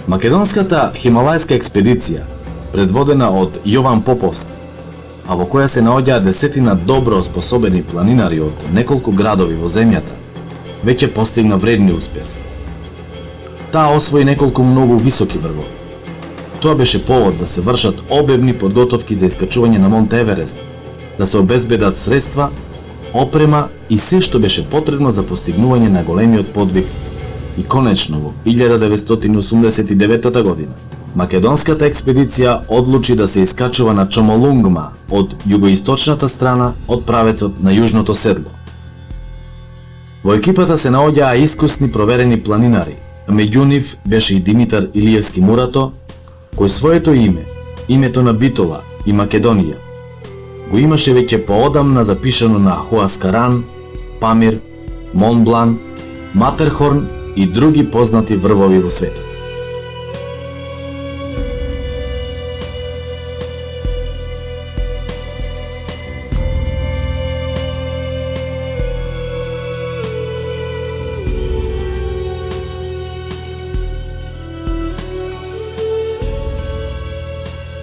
Македонската хималајска експедиција, предводена од Јован Поповски, а во која се наоѓаа десетина добро способени планинари од неколку градови во земјата, веќе постигна вредни успеси. Таа освои неколку многу високи врвови. Тоа беше повод да се вршат обемни подготовки за искачување на Монт Еверест, да се обезбедат средства, опрема и се што беше потребно за постигнување на големиот подвиг. И конечно во 1989 година македонската експедиција одлучи да се искачува на Чомолунгма од југоисточната страна од правецот на Јужното седло. Во екипата се наоѓаа искусни проверени планинари, а меѓу нив беше и Димитар Илиевски Мурато, кој своето име, името на Битола и Македонија, го имаше веќе поодамна запишано на Хуаскаран, Памир, Монблан, Матерхорн и други познати врвови во светот.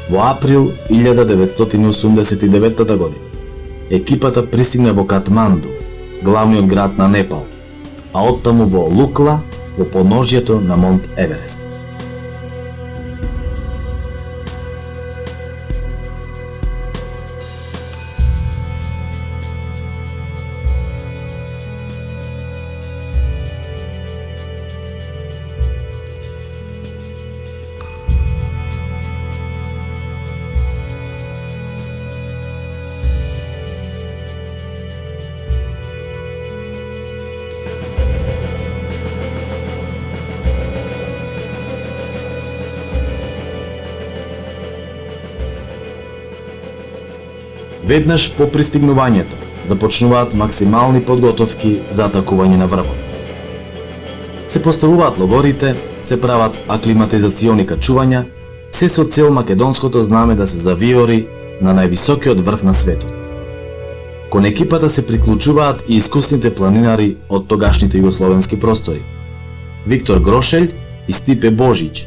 Во април 1989 година екипата пристигна во Катманду, главниот град на Непал, а оттаму во Лукла, во подножјето на Монт Еверест. Веднаш по пристигнувањето започнуваат максимални подготовки за атакување на врвот. Се поставуваат логорите, се прават аклиматизациони качувања, се со цел македонското знаме да се завиори на највисокиот врв на светот. Кон екипата се приклучуваат и искусните планинари од тогашните југословенски простори, Виктор Грошелј и Стипе Божиќ,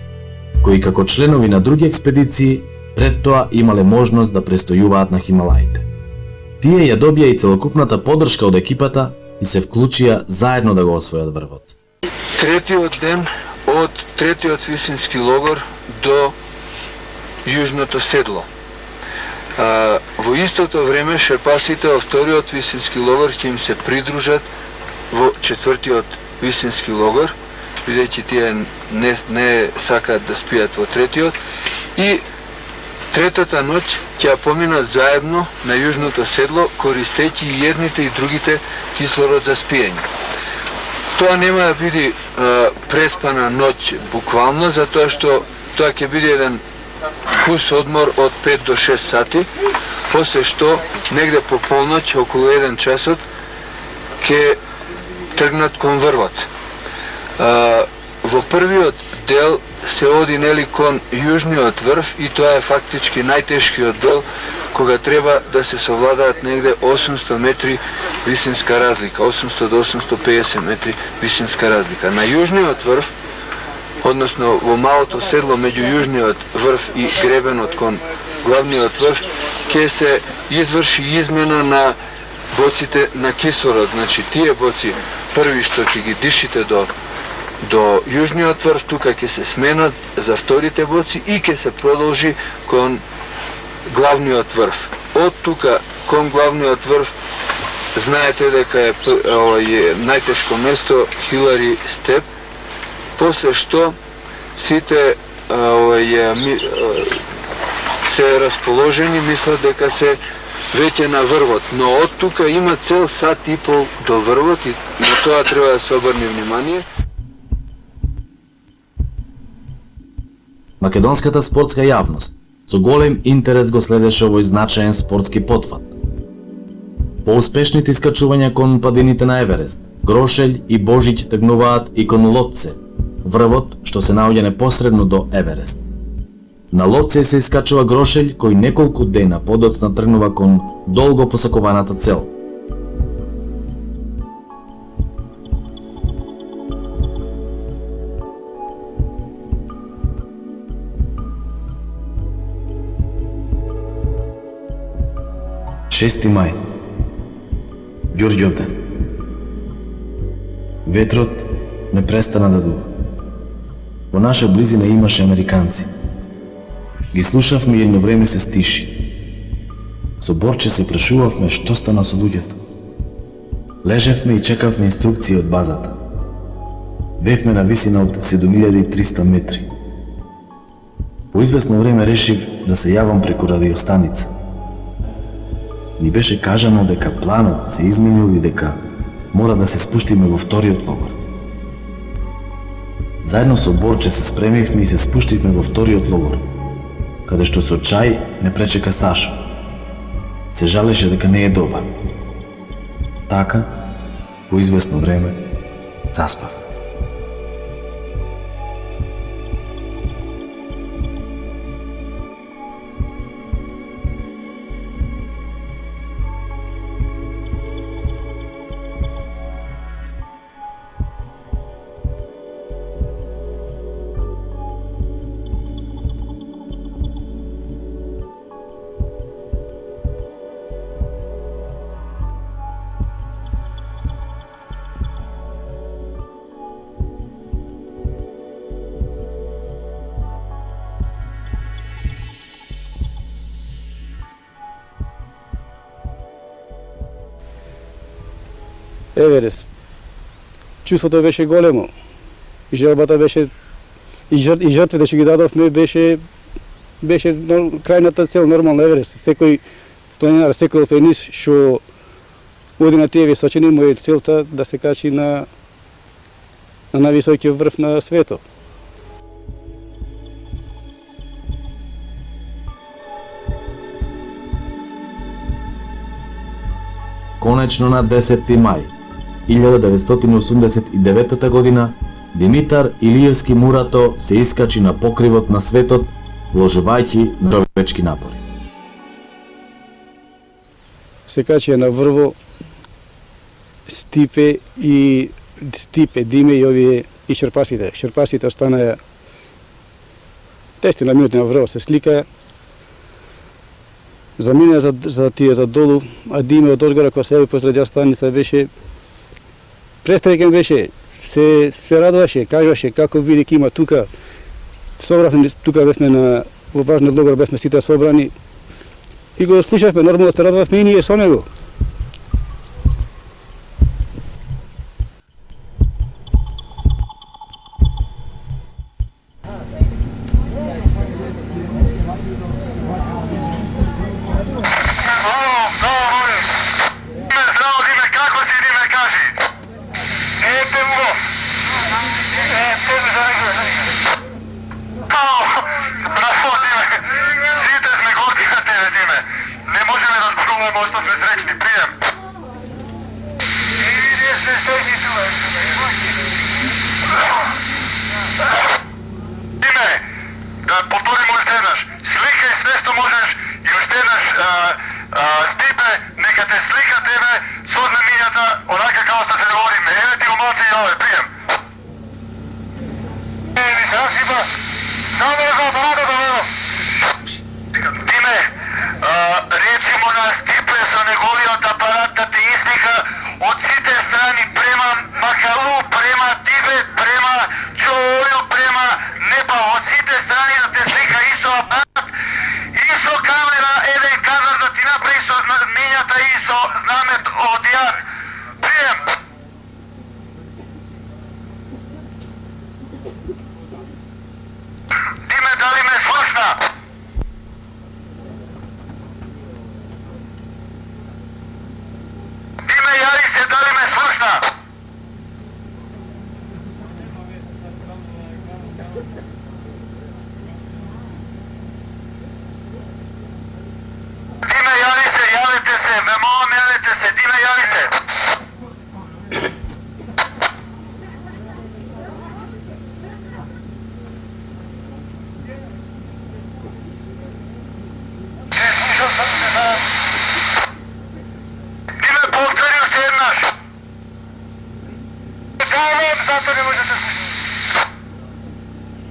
кои како членови на други експедиции пред тоа имале можност да престојуваат на Хималаите. Тие ја добија и целокупната поддршка од екипата и се вклучија заедно да го освојат врвот. Третиот ден од третиот висински логор до Јужното седло. Во истото време шерпасите од вториот висински логор ќе им се придружат во четвртиот висински логор, бидејќи тие не сакаат да спијат во третиот, и третата ноќ ќе ја поминат заедно на Јужното седло, користејќи и едните и другите кислород за спиење. Тоа нема да биде преспана ноќ буквално, затоа што тоа ќе биде еден кус одмор од 5 до 6 сати, после што негде по полноќ, околу 1 часот, ќе тргнат кон врвот. Во првиот дел се оди нели кон јужниот врв и тоа е фактички најтешкиот дел, кога треба да се совладаат негде 800 метри висинска разлика, 800 до 850 метри висинска разлика. На јужниот врв, односно во малото седло меѓу јужниот врв и гребенот кон главниот врв, ќе се изврши измена на боците на кислород. Значи тие боци први што ќе ги дишите до јужниот врв, тука ќе се сменат за вторите боци и ќе се продолжи кон главниот врв. Од тука кон главниот врв знаете дека е најтешко место Хилари Степ, после што сите се расположени, мислат дека се веќе на врвот, но од тука има цел сат и пол до врвот и на тоа треба да се обрне внимание. Македонската спортска јавност со голем интерес го следеше овој значаен спортски потфат. По успешните искачувања кон падините на Еверест, Грошелј и Божиќ тргнуваат и кон Лотце, врвот што се наоѓа непосредно до Еверест. На Лотце се искачува Грошелј, кој неколку дена подоцна тргнува кон долго посакуваната цел. 6 мај, Ѓурѓовден. Ветрот не престана да дува. Во наша близина имаше американци. Ги слушавме и едно време се стиши. Со Борче се прашувавме што стана со луѓето. Лежевме и чекавме инструкции од базата. Бевме на висина од 7300 метри. По известно време решив да се јавам преку радиостаница. Ни беше кажано дека планот се изменил и дека мора да се спуштиме во вториот логор. Заедно со Борче се спремивме и се спуштивме во вториот логор, каде што со чај не пречека Сашо. Се жалеше дека не е добар. Така, по известно време, заспав. Еверест. Чувството беше големо. И желбата беше и жртвите што ги дадовме беше крајната цел нормално Еверест. Секој планинар, секој алпинист што оди на тие височини му е целта да се качи на највисокиот врв на светот. Конечно на 10 мај 1989 година Димитар Илиевски Мурато се искачи на покривот на светот вложувајќи на човечки напори. Се качија на врво Стипе, Диме и овие и Шерпасите. Шерпасите останаа тести на минути на врво се сликаја. Замина за тие за долу, а Диме од одгора која се поз радиостаница беше престрекен беше, се радуваше, кажуваше како види има тука. Собравме тука бевме во бажниот логор бевме сите собрани и го слушавме, нормално се радувавме и ние со него.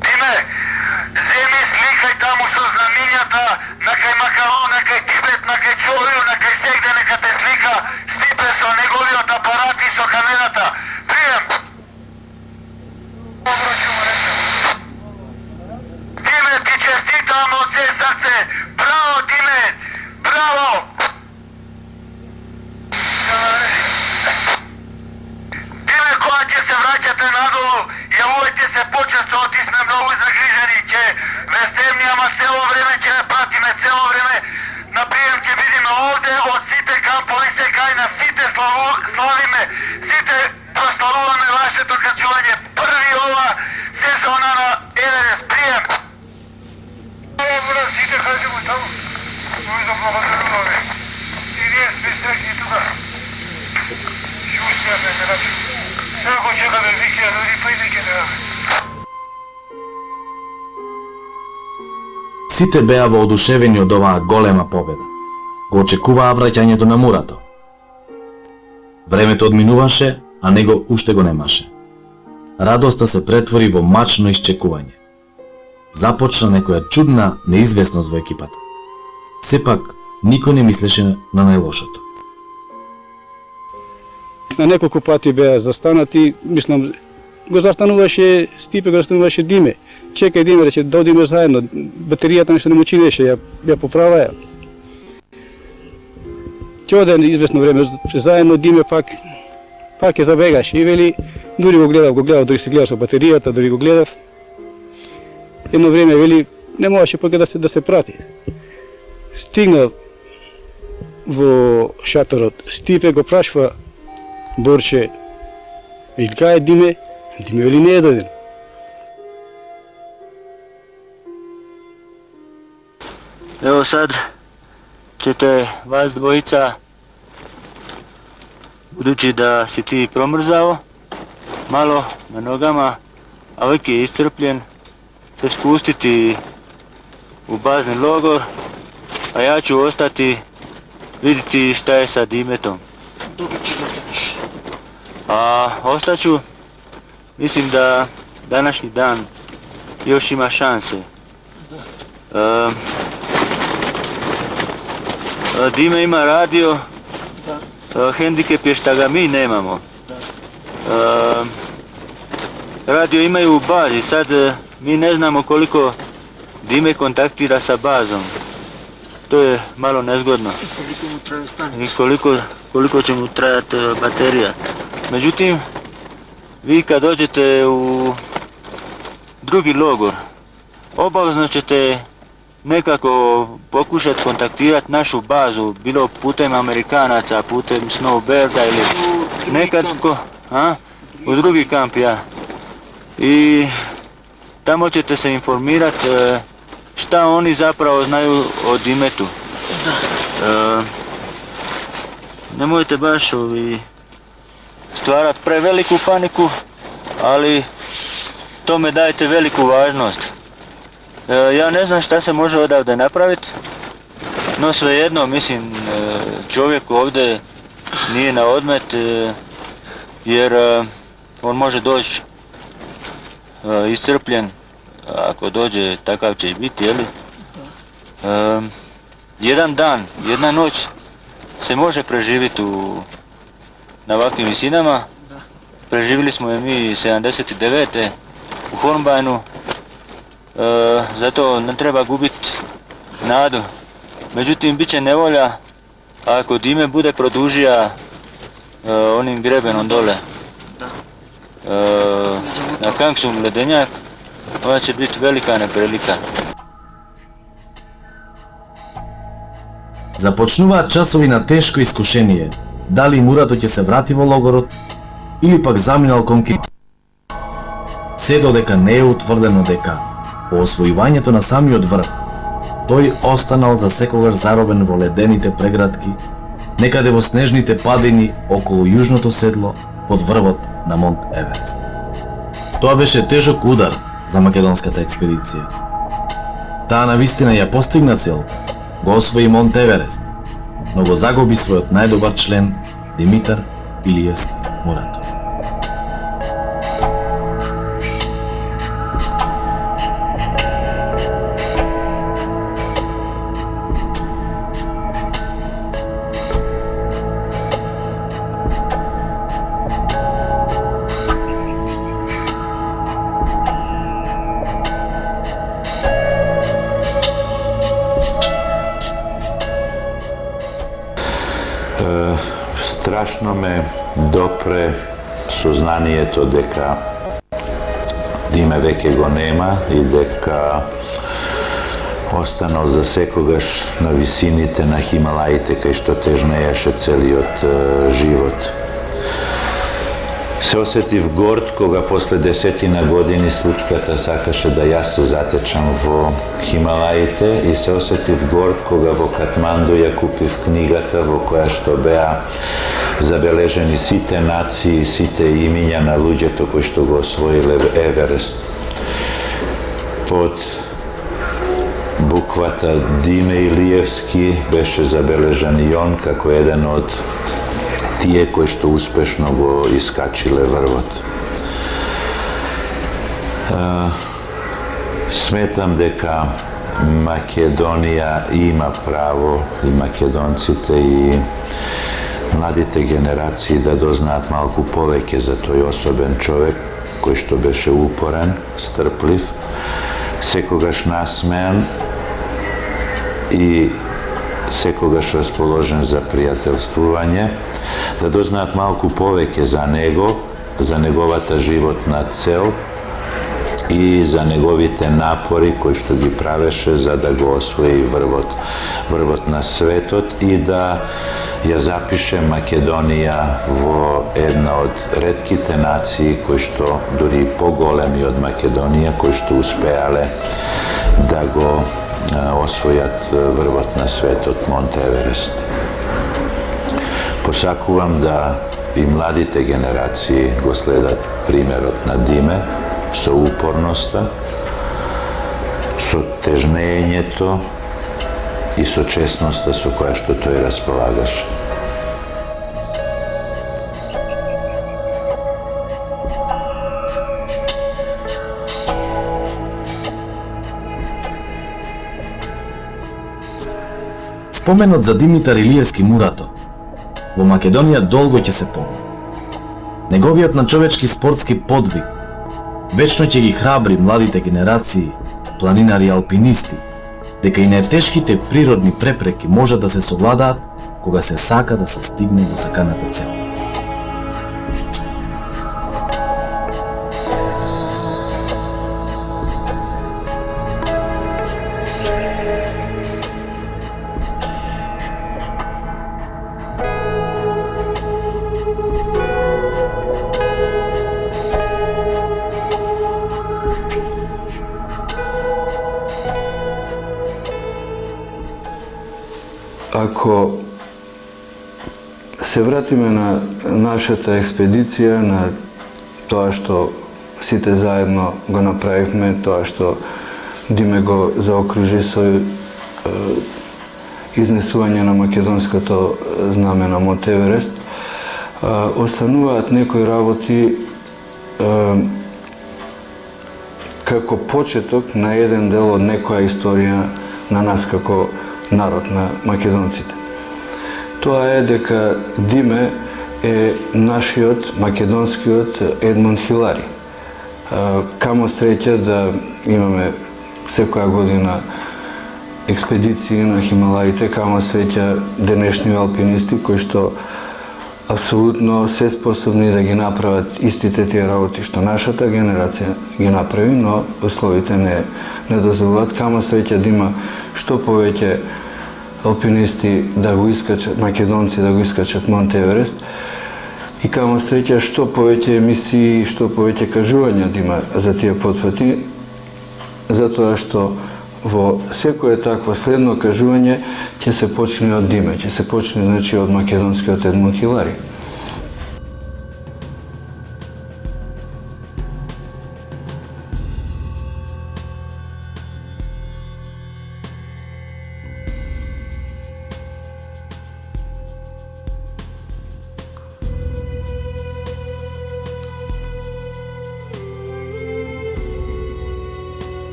Диме, čestitamo od sve srce. Bravo Dime, bravo! Dime koja će se vraćati nadolu, jer uvijek će se početi otisne mnogo zagriženi će. Vesemnijama celo vreme će me pratime celo vreme. Naprijem će vidimo ovdje od site kampovi se kaj na site slavime, site proslavujeme vaše dokačuvanje. Prvi ova sezona na Everest. Prijem. Site hađemo tamo. Noi za благодаруваме. И ние сме срекни тука. Шустијаме се начи. Сега го чекаме викија люди, па и неќе да. Сите беа воодушевени од оваа голема победа. Го очекуваа враќањето на Мурато. Времето одминуваше, а него уште го немаше. Радоста се претвори во мачно исчекување. Започна некоја чудна неизвестност во екипата. Сепак, никој не мислеше на најлошото. На неколку пати беа застанати, мислам, го застануваше Стипе, го застануваше Диме. Чекај Диме, рече, да одиме заедно. Батеријата нешто не му чинеше, ја поправаја. Ќе оде известно време заедно, Диме пак ја забегаше и вели, дури го гледав, дури се гледав со батеријата, дури го гледав. Едно време вели, не можеше пак да се прати. Стигнал во шаторот, Стипе го прашва Борче, и кај е Диме? Диме вели не е доден. Evo sad ćete vas dvojica, budući da si ti promrzao malo na nogama, a uvijek je iscrpljen, se spustiti u bazni logor, a ja ću ostati vidjeti šta je sa Dimetom. Dobro ćeš da ostaneš. A ostaću, mislim da današnji dan još ima šanse. Dime ima radio, hendikep je šta ga mi nemamo. Radio imaju u bazi, sad mi ne znamo koliko Dime kontaktira sa bazom. To je malo nezgodno. Koliko mu traje I stanica? koliko će mu trajati baterija. Međutim, vi kad dođete u drugi logor, obavezno ćete nekako pokušati kontaktirati našu bazu, bilo putem Amerikanaca, putem Snowbirda ili nekako, u drugi kamp, ja. I tamo ćete se informirati šta oni zapravo znaju o Dimetu. Nemojte baš stvarati preveliku paniku, ali tome dajte veliku važnost. Ja ne znam šta se može odavde napraviti, no svejedno, mislim, čovjek ovdje nije na odmet, jer on može doći iscrpljen, ako dođe takav će i biti, jeli? Jedan dan, jedna noć se može preživjeti na ovakvim visinama. Preživjeli smo je mi 79. u Hornbeinu, zato ne treba gubiti nadu. Međutim, bit će nevolja ako Dime bude produžija onim grebenom dole na Kangsum ledenjak, ova će biti velika neprilika. Започнуваат часови на тешко искушение, дали Мурато ќе се врати во логорот или пак заминал кон Кип. Се додека не е утврдено дека по освојувањето на самиот врв, тој останал за секогаш заробен во ледените преградки, некаде во снежните падини околу јужното седло под врвот на Монт Еверест. Тоа беше тежок удар за македонската експедиција. Таа навистина ја постигна целта, го освои Монт Еверест, но го загуби својот најдобар член Димитар Илиевски Мурато. Strašno me dopre soznaniето дека диме веќе го нема и дека останал за секогаш на висините на Хималаите, кај што тежнееше целиот живот. Се осетив горд кога после 10 години случката сакаше да јас се затечам во Хималаите и се осетив горд кога во Катманду ја купив книгата во која што беа забележени сите нации, сите имиња на луѓето кои што го освоиле Еверест. Под буквата Диме Илиевски беше забележан и он како еден од тие кои што успешно го искачиле врвот. Сметам дека Македонија има право и македонците и младите генерации да дознаат малку повеќе за тој особен човек кој што беше упорен, стрплив, секогаш насмеан и секогаш расположен за пријателствување, да дознаат малку повеќе за него, за неговата животна цел и за неговите напори кои што ги правеше за да го освои врвот на светот и да ја запише Македонија во една од ретките нации кои што дури поголеми од Македонија, кои што успеале да го освојат врвот на светот Монте Еверест. Посакувам да и младите генерации го следат примерот на Диме со упорноста, со тежнењето и со честноста со која што тој располагаше. Споменот за Димитар Илиевски Мурато во Македонија долго ќе се помни. Неговиот начовечки спортски подвиг вечно ќе ги храбри младите генерации, планинари и алпинисти, дека и најтешките природни препреки можат да се совладаат кога се сака да се стигне до саканата цел. Ако се вратиме на нашата експедиција, на тоа што сите заедно го направивме, тоа што Диме го заокружи со изнесување на македонското знаме на Монте Еверест, остануваат некои работи како почеток на еден дел од некоја историја на нас како народ на македонците. Тоа е дека Диме е нашиот македонскиот Едмунд Хилари. Камо среќа да имаме секоја година експедиции на Хималаите, камо среќа денешни алпинисти кои што апсолутно се способни да ги направат истите тие работи што нашата генерација ги направи, но условите не дозволуваат. Камо среќа да има што повеќе алпинисти да го искачат, македонци да го искачат Монте Еверест, и камо среќа што повеќе емисии, што повеќе кажувања да има за тие потфати, затоа што во секое такво следно кажување ќе се почне од Диме, ќе се почне значи од македонскиот Едмунд Хилари.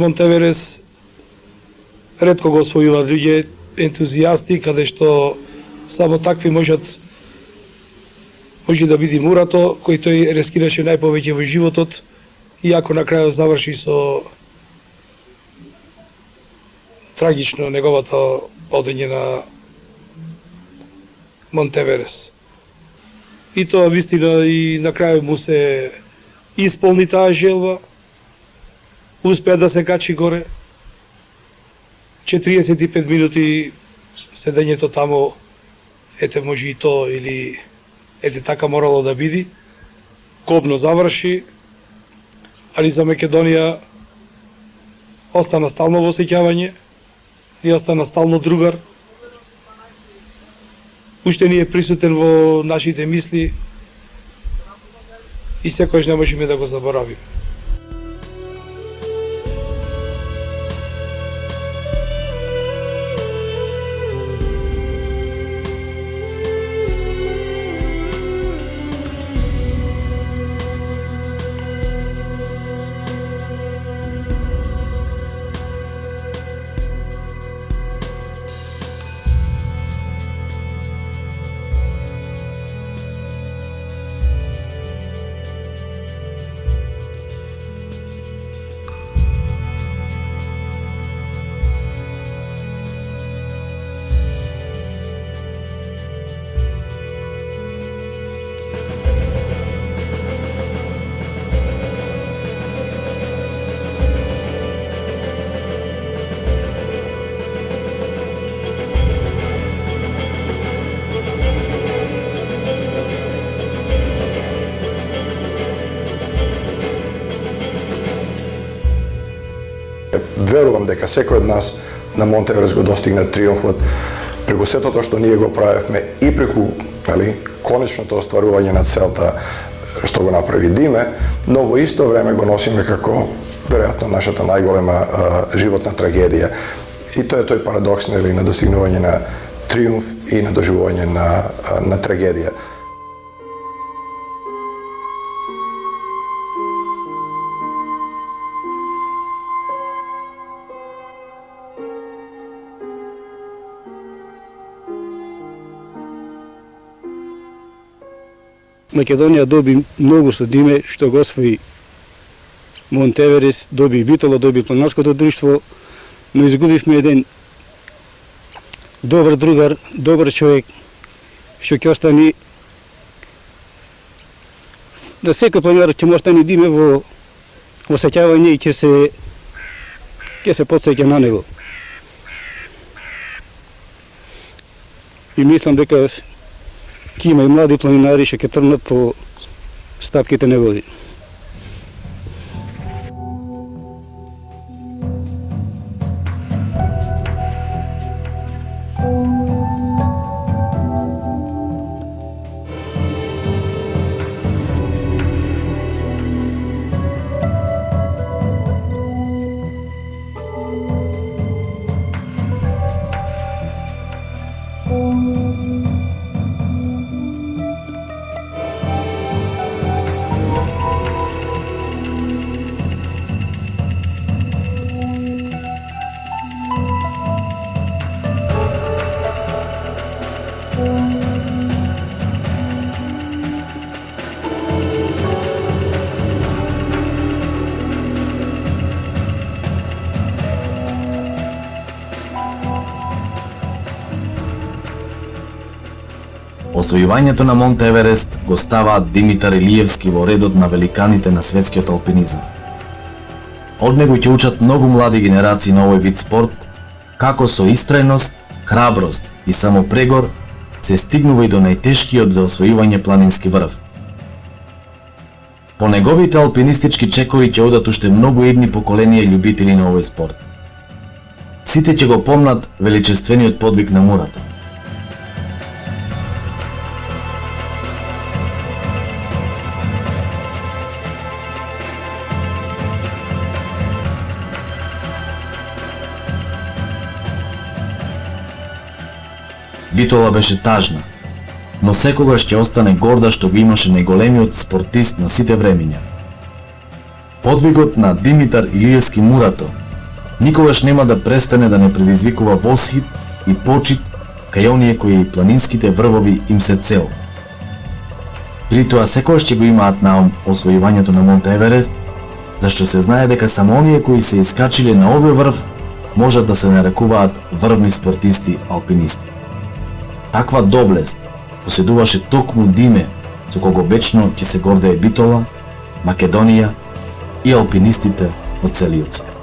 Монте Еверест ретко го освојуваат луѓе ентузијасти, каде што Само такви може да биде Мурато, кој тој рискираше најповеќе во животот, иако на крајот заврши со трагично неговото одење на Монтеверес. И тоа вистина и на крај му се исполни таа желба, успеа да се качи горе. 45 минути седењето тамо, ете може и то, или ете така морало да биде. Кобно заврши, али за Македонија остана стално во сеќавање и остана стално другар. Уште ни е присутен во нашите мисли и секојаш не можеме да го заборавиме. Верувам дека секој од нас на Монтеверес го достигна триумфот преку сето тоа што ние го правевме и преку конечното остварување на целта што го направи Диме, но во исто време го носиме како веројатно нашата најголема животна трагедија. И тоа е тој парадокс на достигнување на триумф и на доживување на трагедија. Македонија доби многу со Диме, што го освои Монтеверес, доби Битола, доби планинарското друштво, но изгубивме еден добар другар, добар човек, што ќе остане да секој планинар ќе му остане Диме во сеќавање и ќе се потсеќа на него. И мислам дека ќе има и млади планинари што ќе тргнат по стапките негови. Освојувањето на Монтеверест го ставаат Димитар Илиевски во редот на великаните на светскиот алпинизам. Од него ќе учат многу млади генерации на овој вид спорт, како со истрајност, храброст и самопрегор се стигнува и до најтешкиот за освојување планински врв. По неговите алпинистички чекори ќе одат уште многу идни поколенија љубители на овој спорт. Сите ќе го помнат величествениот подвиг на Мурато. Битола беше тажна, но секогаш ќе остане горда што го имаше најголемиот спортист на сите времиња. Подвигот на Димитар Илиевски Мурато никогаш нема да престане да не предизвикува восхит и почит кај оние кои планинските врвови им се цел. При тоа секојаш ќе го имаат на ум освојувањето на Монт Еверест, зашто се знае дека само оние кои се искачиле на овој врв можат да се нарекуваат врвни спортисти алпинисти. Таква доблест поседуваше токму Диме, со кого вечно ќе се гордее Битола, Македонија и алпинистите од целиот свет.